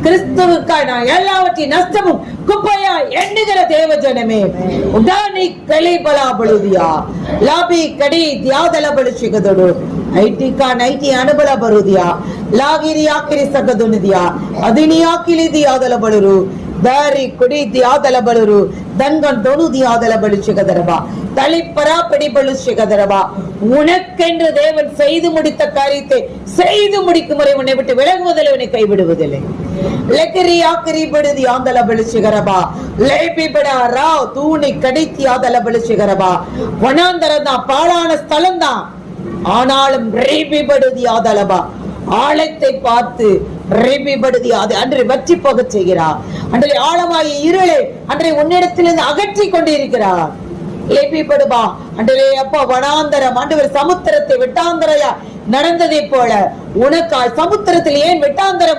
கிறிஸ்துவுக்காய் நான் எல்லாவற்றையும் நஷ்டமும் குப்பையா எண்ணுகிற தேவ ஜனமே, உடானி கலை பலா ಬಳುದಿಯಾ ಲಾಭಿ ಕಡಿ ದ್ಯಾದಲ ಬಳಸಿಗದಡು ಐಟಿಕಾ ನೈಟಿ ಅನುಬಲ ಬರುದಿಯಾ ಲಾಗಿರಿ ಆಕಿರಿ ಸಗದುನಿದಿಯಾ ಅದಿನಿ ಆಕಿಲಿ ದಿಯಾದಲ ಬಳರು ದಾರಿ ಕುಡಿ ದಿಯಾದಲ ಬಳರು தங்கன் தொழுதி ஆதல பலிச்சுகதரபா தளிப்பரா பிடிபலு சிகதரபா. உனக்கென்று தேவன் செய்து முடித்த காரியத்தை செய்து முடிக்கும் வரை உன்னை விட்டு விலகுவதில்லை, உன்னை கைவிடுவதில்லை. லெக்கரி ஆக்கரி படுதி ஆதல பலிச்சுகரபா லேபி படா ராவ் தூணி கடித்தி ஆதல பலிச்சுகரபா. வனாந்தரம் தான், பாழான ஸ்தலம் தான், ஆனாலும் ரேபி படுதி ஆதலபா ஆழத்தை பார்த்து ரேபிபடுதி அது அன்றை வற்றி போக செய்கிறார். அன்றை ஆழமாய் இருளை அன்றை உன்னிடத்திலிருந்து அகற்றி கொண்டிருக்கிறார். லேபிபடுபா அன்றே அப்பா வனாந்தரம் ஆண்டவர் சமுத்திரத்தை வெட்டாந்தரையா நடந்ததை போல உனக்காய் சமுத்திரத்தில் ஏன் வெட்டாந்தரம்